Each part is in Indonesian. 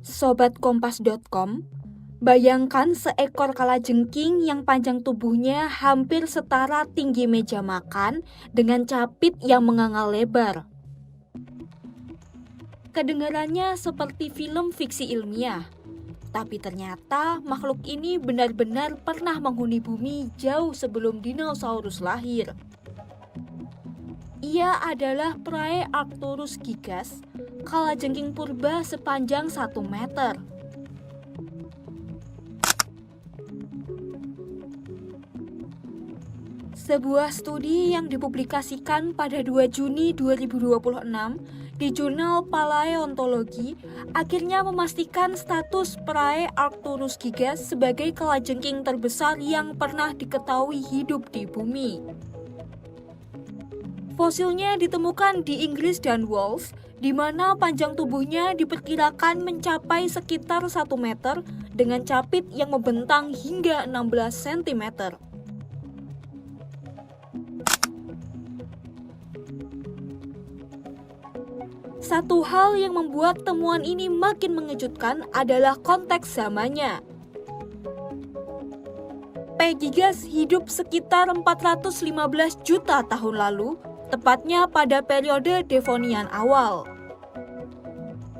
Sobatkompas.com, bayangkan seekor kalajengking yang panjang tubuhnya hampir setara tinggi meja makan dengan capit yang menganga lebar. Kedengarannya seperti film fiksi ilmiah, tapi ternyata makhluk ini benar-benar pernah menghuni bumi jauh sebelum dinosaurus lahir. Ia adalah Praearcturus gigas, kalajengking purba sepanjang 1 meter. Sebuah studi yang dipublikasikan pada 2 Juni 2026 di jurnal Paleontologi akhirnya memastikan status Praearcturus gigas sebagai kalajengking terbesar yang pernah diketahui hidup di bumi. Fosilnya ditemukan di Inggris dan Wales, di mana panjang tubuhnya diperkirakan mencapai sekitar 1 meter dengan capit yang membentang hingga 16 cm. Satu hal yang membuat temuan ini makin mengejutkan adalah konteks zamannya. P. gigas hidup sekitar 415 juta tahun lalu, tepatnya pada periode Devonian awal.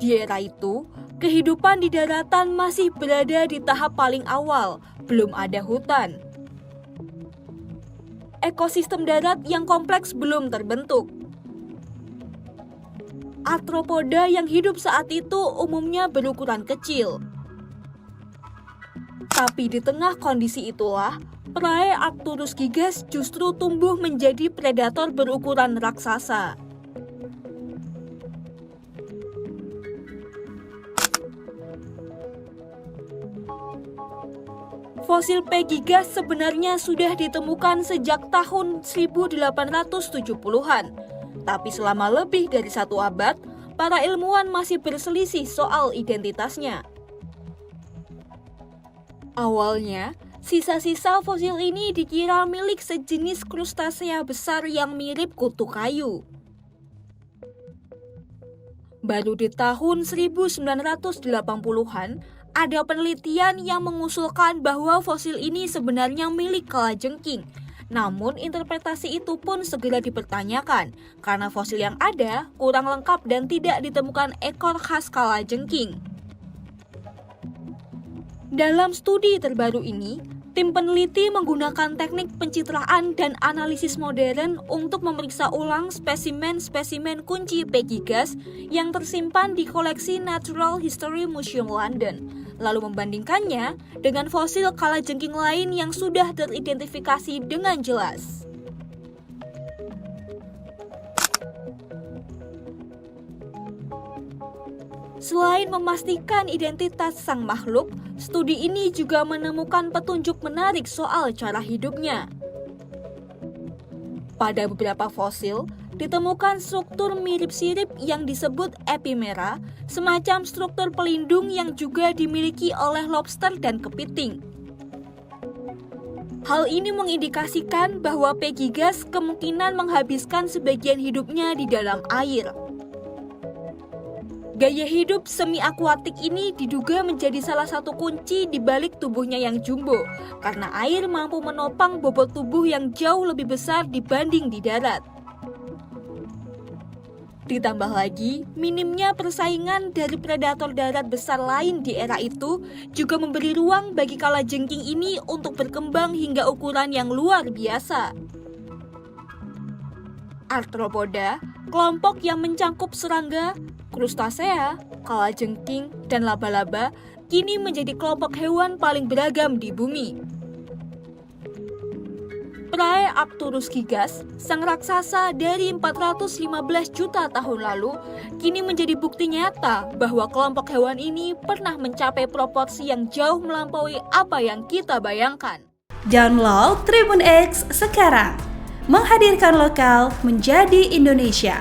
Di era itu, kehidupan di daratan masih berada di tahap paling awal, belum ada hutan. Ekosistem darat yang kompleks belum terbentuk. Arthropoda yang hidup saat itu umumnya berukuran kecil. Tapi di tengah kondisi itulah, Praearcturus gigas justru tumbuh menjadi predator berukuran raksasa. Fosil P. gigas sebenarnya sudah ditemukan sejak tahun 1870-an. Tapi selama lebih dari 1 abad, para ilmuwan masih berselisih soal identitasnya. Awalnya, sisa-sisa fosil ini dikira milik sejenis krustasea besar yang mirip kutu kayu. Baru di tahun 1980-an, ada penelitian yang mengusulkan bahwa fosil ini sebenarnya milik kalajengking. Namun interpretasi itu pun segera dipertanyakan karena fosil yang ada kurang lengkap dan tidak ditemukan ekor khas kalajengking. Dalam studi terbaru ini, tim peneliti menggunakan teknik pencitraan dan analisis modern untuk memeriksa ulang spesimen-spesimen kunci P. gigas yang tersimpan di koleksi Natural History Museum London, lalu membandingkannya dengan fosil kalajengking lain yang sudah teridentifikasi dengan jelas. Selain memastikan identitas sang makhluk, studi ini juga menemukan petunjuk menarik soal cara hidupnya. Pada beberapa fosil, ditemukan struktur mirip sirip yang disebut epimera, semacam struktur pelindung yang juga dimiliki oleh lobster dan kepiting. Hal ini mengindikasikan bahwa P. gigas kemungkinan menghabiskan sebagian hidupnya di dalam air. Gaya hidup semi-akuatik ini diduga menjadi salah satu kunci di balik tubuhnya yang jumbo, karena air mampu menopang bobot tubuh yang jauh lebih besar dibanding di darat. Ditambah lagi, minimnya persaingan dari predator darat besar lain di era itu juga memberi ruang bagi kalajengking ini untuk berkembang hingga ukuran yang luar biasa. Arthropoda, kelompok yang mencangkup serangga, krustasea, kalajengking, dan laba-laba, kini menjadi kelompok hewan paling beragam di bumi. Praearcturus gigas, sang raksasa dari 415 juta tahun lalu, kini menjadi bukti nyata bahwa kelompok hewan ini pernah mencapai proporsi yang jauh melampaui apa yang kita bayangkan. Download Tribun X sekarang, menghadirkan lokal menjadi Indonesia.